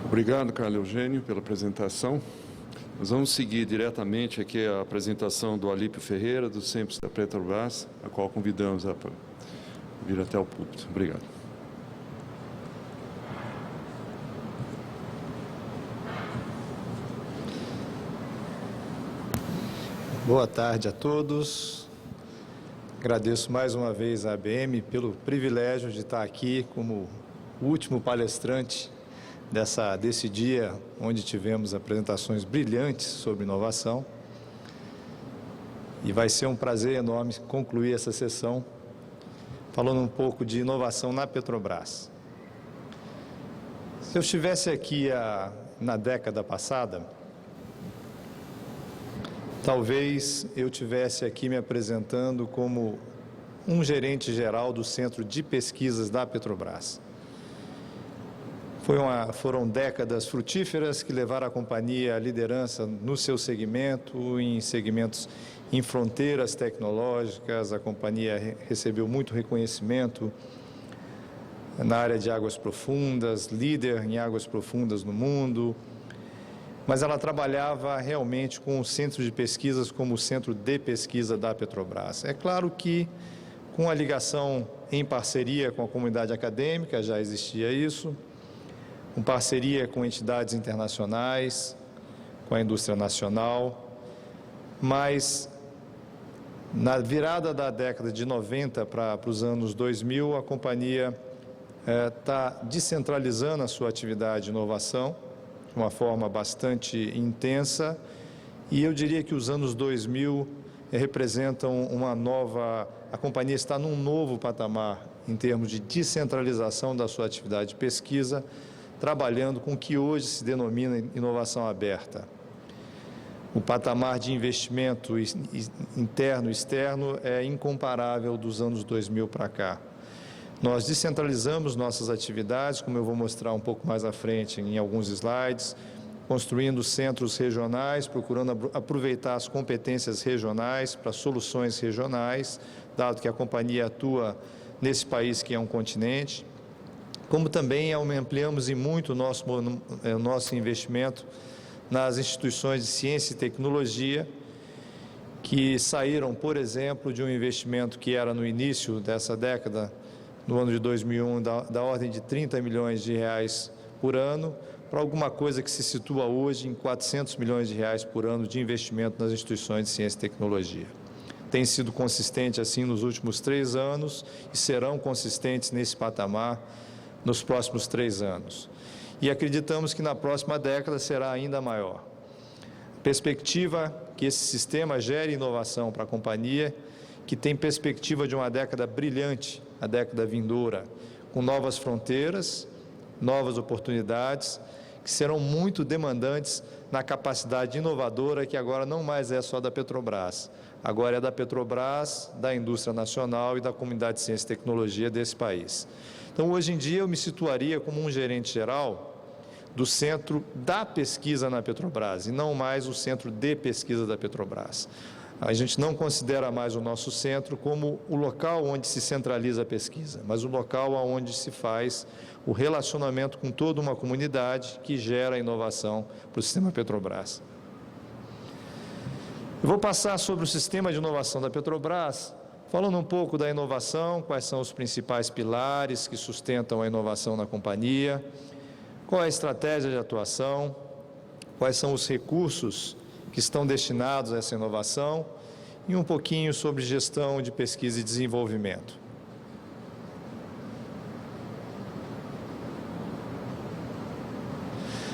Obrigado, Carlos Eugênio, pela apresentação. Nós vamos seguir diretamente aqui a apresentação do Alípio Ferreira, do CEMPES da Petrobras, a qual convidamos a vir até o púlpito. Obrigado. Boa tarde a todos. Agradeço mais uma vez à ABM pelo privilégio de estar aqui como o último palestrante desse dia, onde tivemos apresentações brilhantes sobre inovação. E vai ser um prazer enorme concluir essa sessão falando um pouco de inovação na Petrobras. Se eu estivesse aqui na década passada, talvez eu estivesse aqui me apresentando como um gerente geral do Centro de Pesquisas da Petrobras. Foram décadas frutíferas que levaram a companhia à liderança no seu segmento, em segmentos em fronteiras tecnológicas. A companhia recebeu muito reconhecimento na área de águas profundas, líder em águas profundas no mundo, mas ela trabalhava realmente com o centro de pesquisas como o centro de pesquisa da Petrobras. É claro que com a ligação em parceria com a comunidade acadêmica, já existia isso, com parceria com entidades internacionais, com a indústria nacional, mas na virada da década de 90 para os anos 2000, a companhia está descentralizando a sua atividade de inovação de uma forma bastante intensa, e eu diria que os anos 2000 representam a companhia está num novo patamar em termos de descentralização da sua atividade de pesquisa, trabalhando com o que hoje se denomina inovação aberta. O patamar de investimento interno e externo é incomparável dos anos 2000 para cá. Nós descentralizamos nossas atividades, como eu vou mostrar um pouco mais à frente em alguns slides, construindo centros regionais, procurando aproveitar as competências regionais para soluções regionais, dado que a companhia atua nesse país que é um continente. Como também ampliamos e muito o nosso investimento nas instituições de ciência e tecnologia, que saíram, por exemplo, de um investimento que era no início dessa década, no ano de 2001, da ordem de 30 milhões de reais por ano, para alguma coisa que se situa hoje em 400 milhões de reais por ano de investimento nas instituições de ciência e tecnologia. Tem sido consistente assim nos últimos 3 anos e serão consistentes nesse patamar nos próximos 3 anos. E acreditamos que na próxima década será ainda maior. Perspectiva que esse sistema gere inovação para a companhia, que tem perspectiva de uma década brilhante, a década vindoura, com novas fronteiras, novas oportunidades, que serão muito demandantes na capacidade inovadora, que agora não mais é só da Petrobras, agora é da Petrobras, da indústria nacional e da comunidade de ciência e tecnologia desse país. Então, hoje em dia, eu me situaria como um gerente geral do centro da pesquisa na Petrobras, e não mais o centro de pesquisa da Petrobras. A gente não considera mais o nosso centro como o local onde se centraliza a pesquisa, mas o local onde se faz o relacionamento com toda uma comunidade que gera inovação para o sistema Petrobras. Eu vou passar sobre o sistema de inovação da Petrobras, falando um pouco da inovação, quais são os principais pilares que sustentam a inovação na companhia, qual é a estratégia de atuação, quais são os recursos que estão destinados a essa inovação e um pouquinho sobre gestão de pesquisa e desenvolvimento.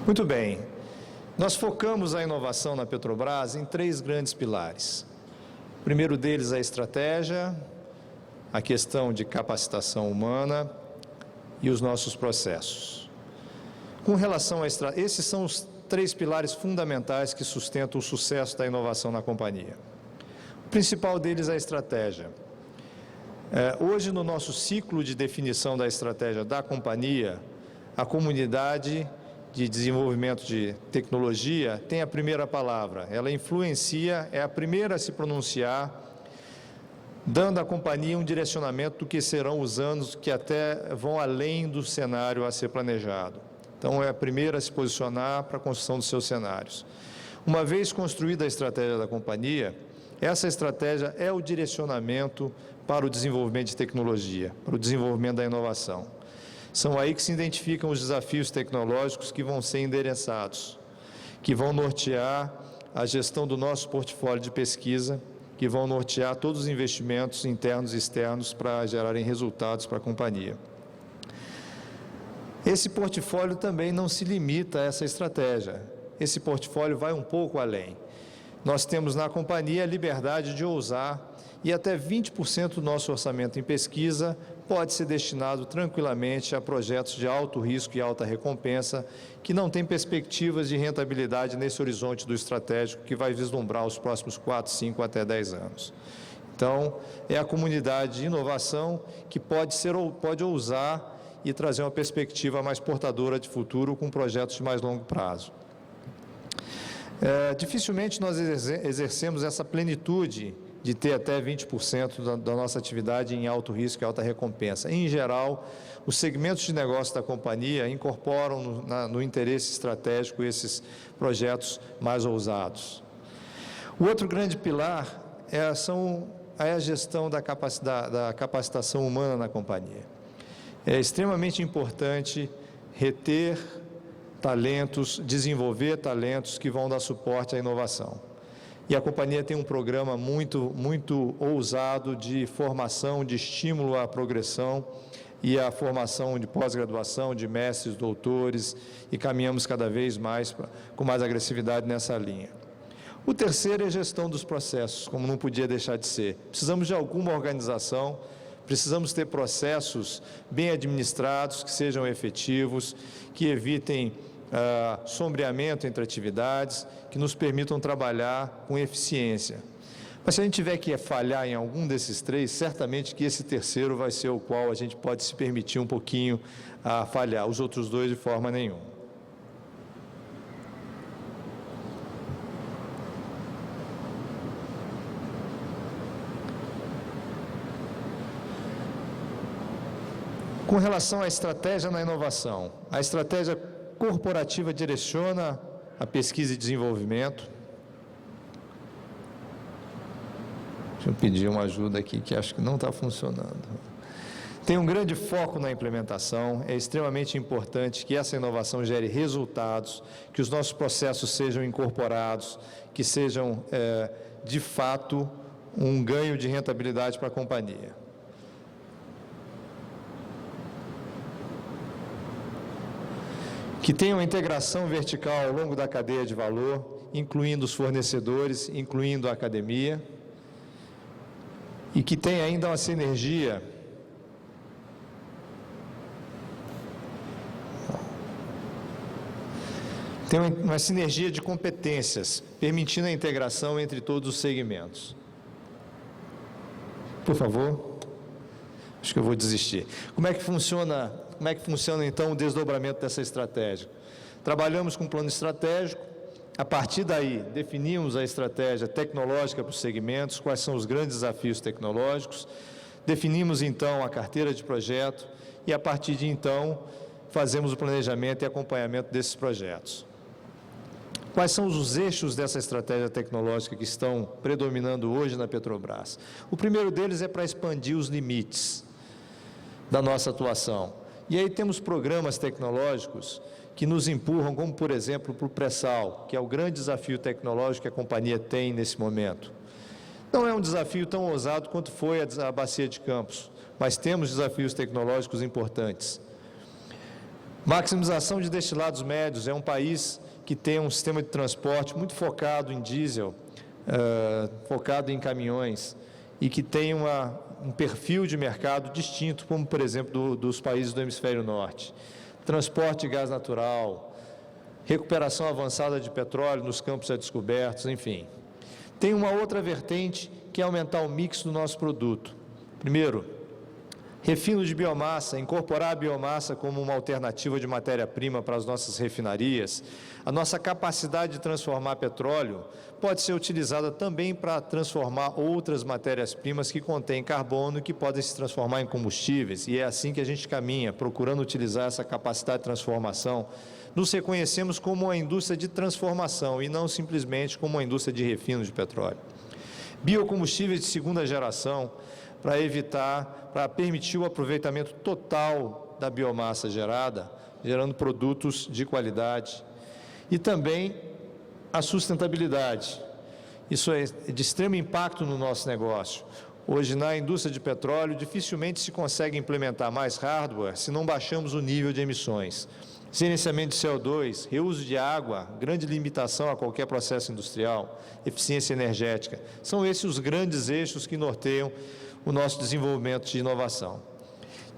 Muito bem, nós focamos a inovação na Petrobras em 3 grandes pilares. O primeiro deles é a estratégia, a questão de capacitação humana e os nossos processos. Com relação a esses são os 3 pilares fundamentais que sustentam o sucesso da inovação na companhia. O principal deles é a estratégia. Hoje, no nosso ciclo de definição da estratégia da companhia, a comunidade de desenvolvimento de tecnologia tem a primeira palavra. Ela influencia, é a primeira a se pronunciar, dando à companhia um direcionamento do que serão os anos que até vão além do cenário a ser planejado. Então, é a primeira a se posicionar para a construção dos seus cenários. Uma vez construída a estratégia da companhia, essa estratégia é o direcionamento para o desenvolvimento de tecnologia, para o desenvolvimento da inovação. São aí que se identificam os desafios tecnológicos que vão ser endereçados, que vão nortear a gestão do nosso portfólio de pesquisa, que vão nortear todos os investimentos internos e externos para gerarem resultados para a companhia. Esse portfólio também não se limita a essa estratégia. Esse portfólio vai um pouco além. Nós temos na companhia a liberdade de ousar e até 20% do nosso orçamento em pesquisa pode ser destinado tranquilamente a projetos de alto risco e alta recompensa que não têm perspectivas de rentabilidade nesse horizonte do estratégico que vai vislumbrar os próximos 4, 5 até 10 anos. Então, é a comunidade de inovação que pode ousar e trazer uma perspectiva mais portadora de futuro com projetos de mais longo prazo. Dificilmente nós exercemos essa plenitude de ter até 20% da nossa atividade em alto risco e alta recompensa. Em geral, os segmentos de negócio da companhia incorporam no interesse estratégico esses projetos mais ousados. O outro grande pilar é a gestão da capacitação humana na companhia. É extremamente importante reter talentos, desenvolver talentos que vão dar suporte à inovação. E a companhia tem um programa muito ousado de formação, de estímulo à progressão e à formação de pós-graduação, de mestres, doutores, e caminhamos cada vez mais com mais agressividade nessa linha. O terceiro é a gestão dos processos, como não podia deixar de ser. Precisamos de alguma organização, precisamos ter processos bem administrados, que sejam efetivos, que evitem sombreamento entre atividades, que nos permitam trabalhar com eficiência. Mas se a gente tiver que falhar em algum desses três, certamente que esse terceiro vai ser o qual a gente pode se permitir um pouquinho a falhar, os outros dois de forma nenhuma. Com relação à estratégia na inovação, a estratégia corporativa direciona a pesquisa e desenvolvimento. Deixa eu pedir uma ajuda aqui, que acho que não está funcionando. Tem um grande foco na implementação, é extremamente importante que essa inovação gere resultados, que os nossos processos sejam incorporados, que sejam, de fato, um ganho de rentabilidade para a companhia. Que tenha uma integração vertical ao longo da cadeia de valor, incluindo os fornecedores, incluindo a academia, e que tenha ainda uma sinergia de competências, permitindo a integração entre todos os segmentos. Por favor. Acho que eu vou desistir. Como é que funciona então o desdobramento dessa estratégia? Trabalhamos com um plano estratégico, a partir daí definimos a estratégia tecnológica para os segmentos, quais são os grandes desafios tecnológicos, definimos então a carteira de projeto e a partir de então fazemos o planejamento e acompanhamento desses projetos. Quais são os eixos dessa estratégia tecnológica que estão predominando hoje na Petrobras? O primeiro deles é para expandir os limites da nossa atuação. E aí temos programas tecnológicos que nos empurram, como por exemplo para o pré-sal, que é o grande desafio tecnológico que a companhia tem nesse momento. Não é um desafio tão ousado quanto foi a bacia de Campos, mas temos desafios tecnológicos importantes. Maximização de destilados médios, é um país que tem um sistema de transporte muito focado em diesel, focado em caminhões, e que tem um perfil de mercado distinto, como, por exemplo, dos países do hemisfério norte. Transporte de gás natural, recuperação avançada de petróleo nos campos a descobertos, enfim. Tem uma outra vertente, que é aumentar o mix do nosso produto. Primeiro, Refino de biomassa, incorporar a biomassa como uma alternativa de matéria-prima para as nossas refinarias. A nossa capacidade de transformar petróleo pode ser utilizada também para transformar outras matérias-primas que contêm carbono e que podem se transformar em combustíveis. E é assim que a gente caminha, procurando utilizar essa capacidade de transformação. Nos reconhecemos como uma indústria de transformação e não simplesmente como uma indústria de refino de petróleo. Biocombustíveis de segunda geração, para permitir o aproveitamento total da biomassa gerada, gerando produtos de qualidade. E também a sustentabilidade. Isso é de extremo impacto no nosso negócio. Hoje, na indústria de petróleo, dificilmente se consegue implementar mais hardware se não baixamos o nível de emissões. Gerenciamento de CO2, reuso de água, grande limitação a qualquer processo industrial, eficiência energética. São esses os grandes eixos que norteiam o nosso desenvolvimento de inovação.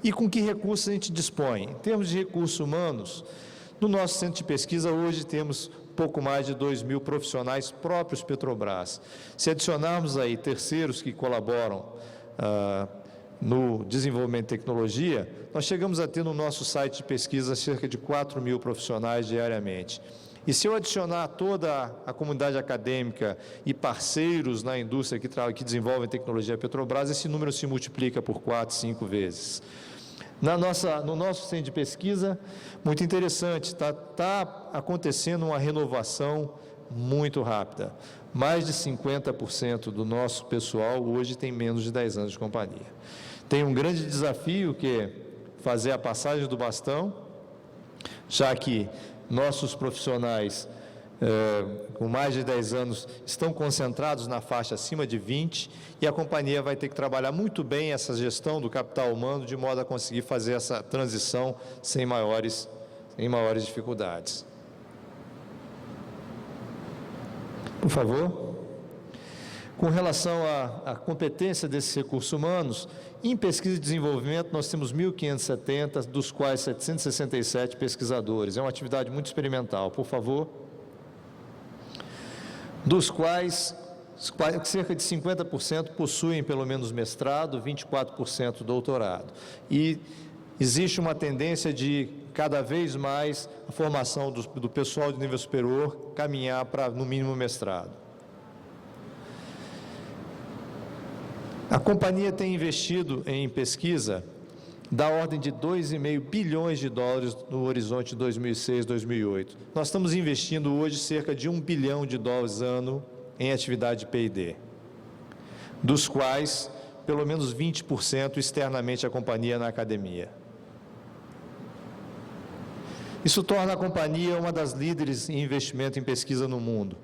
E com que recursos a gente dispõe? Em termos de recursos humanos, no nosso centro de pesquisa, hoje temos pouco mais de 2.000 profissionais próprios Petrobras. Se adicionarmos aí terceiros que colaboram no desenvolvimento de tecnologia, nós chegamos a ter no nosso site de pesquisa cerca de 4.000 profissionais diariamente. E se eu adicionar toda a comunidade acadêmica e parceiros na indústria que desenvolvem tecnologia Petrobras, esse número se multiplica por 4, 5 vezes. No nosso centro de pesquisa, muito interessante, está acontecendo uma renovação muito rápida. Mais de 50% do nosso pessoal hoje tem menos de 10 anos de companhia. Tem um grande desafio que é fazer a passagem do bastão, já que nossos profissionais com mais de 10 anos estão concentrados na faixa acima de 20 e a companhia vai ter que trabalhar muito bem essa gestão do capital humano de modo a conseguir fazer essa transição sem maiores dificuldades. Por favor. Com relação à competência desses recursos humanos, em pesquisa e desenvolvimento nós temos 1.570, dos quais 767 pesquisadores. É uma atividade muito experimental, por favor. Dos quais cerca de 50% possuem pelo menos mestrado, 24% doutorado. E existe uma tendência de, cada vez mais, a formação do pessoal de nível superior caminhar para, no mínimo, mestrado. A companhia tem investido em pesquisa da ordem de 2,5 bilhões de dólares no horizonte 2006-2008. Nós estamos investindo hoje cerca de 1 bilhão de dólares ano em atividade de P&D, dos quais pelo menos 20% externamente a companhia na academia. Isso torna a companhia uma das líderes em investimento em pesquisa no mundo.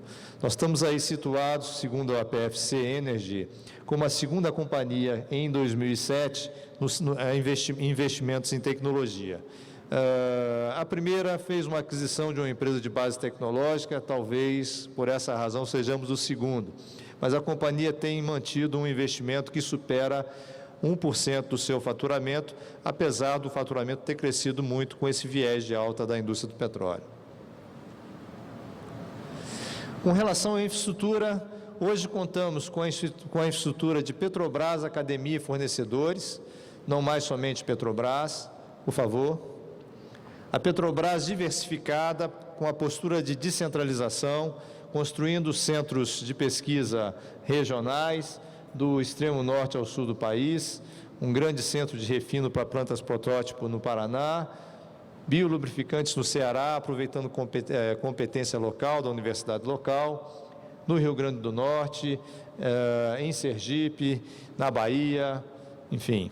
Nós estamos aí situados, segundo a PFC Energy, como a segunda companhia em 2007 em investimentos em tecnologia. A primeira fez uma aquisição de uma empresa de base tecnológica, talvez por essa razão sejamos o segundo, mas a companhia tem mantido um investimento que supera 1% do seu faturamento, apesar do faturamento ter crescido muito com esse viés de alta da indústria do petróleo. Com relação à infraestrutura, hoje contamos com a infraestrutura de Petrobras, academia e fornecedores, não mais somente Petrobras, por favor. A Petrobras diversificada, com a postura de descentralização, construindo centros de pesquisa regionais, do extremo norte ao sul do país, um grande centro de refino para plantas protótipo no Paraná, biolubrificantes no Ceará, aproveitando competência local da universidade local, no Rio Grande do Norte, em Sergipe, na Bahia, enfim.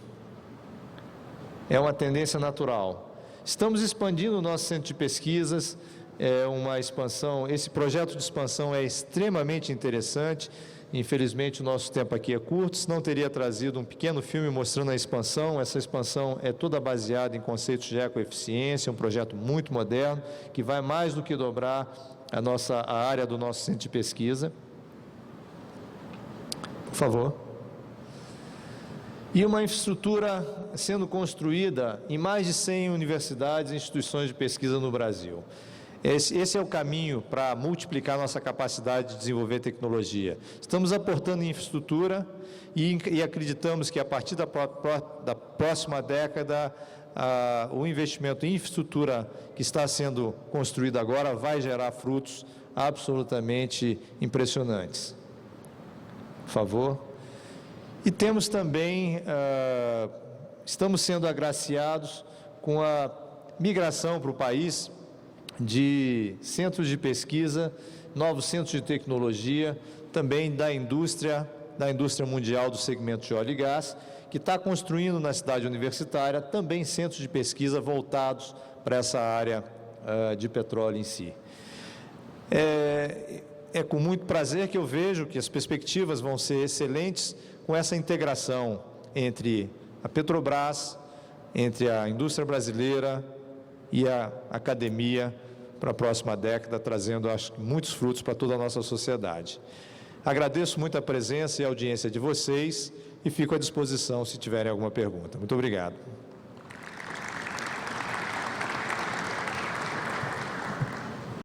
É uma tendência natural. Estamos expandindo o nosso centro de pesquisas, uma expansão, esse projeto de expansão é extremamente interessante. Infelizmente, o nosso tempo aqui é curto, senão teria trazido um pequeno filme mostrando a expansão. Essa expansão é toda baseada em conceitos de ecoeficiência, um projeto muito moderno, que vai mais do que dobrar a área do nosso centro de pesquisa. Por favor. E uma infraestrutura sendo construída em mais de 100 universidades e instituições de pesquisa no Brasil. Esse é o caminho para multiplicar nossa capacidade de desenvolver tecnologia. Estamos aportando em infraestrutura e acreditamos que, a partir da próxima década, o investimento em infraestrutura que está sendo construído agora vai gerar frutos absolutamente impressionantes. Por favor. E temos também, estamos sendo agraciados com a migração para o país de centros de pesquisa, novos centros de tecnologia, também da indústria mundial do segmento de óleo e gás, que está construindo na cidade universitária também centros de pesquisa voltados para essa área de petróleo em si. É com muito prazer que eu vejo que as perspectivas vão ser excelentes com essa integração entre a Petrobras, entre a indústria brasileira e a academia para a próxima década, trazendo, acho, muitos frutos para toda a nossa sociedade. Agradeço muito a presença e a audiência de vocês e fico à disposição se tiverem alguma pergunta. Muito obrigado.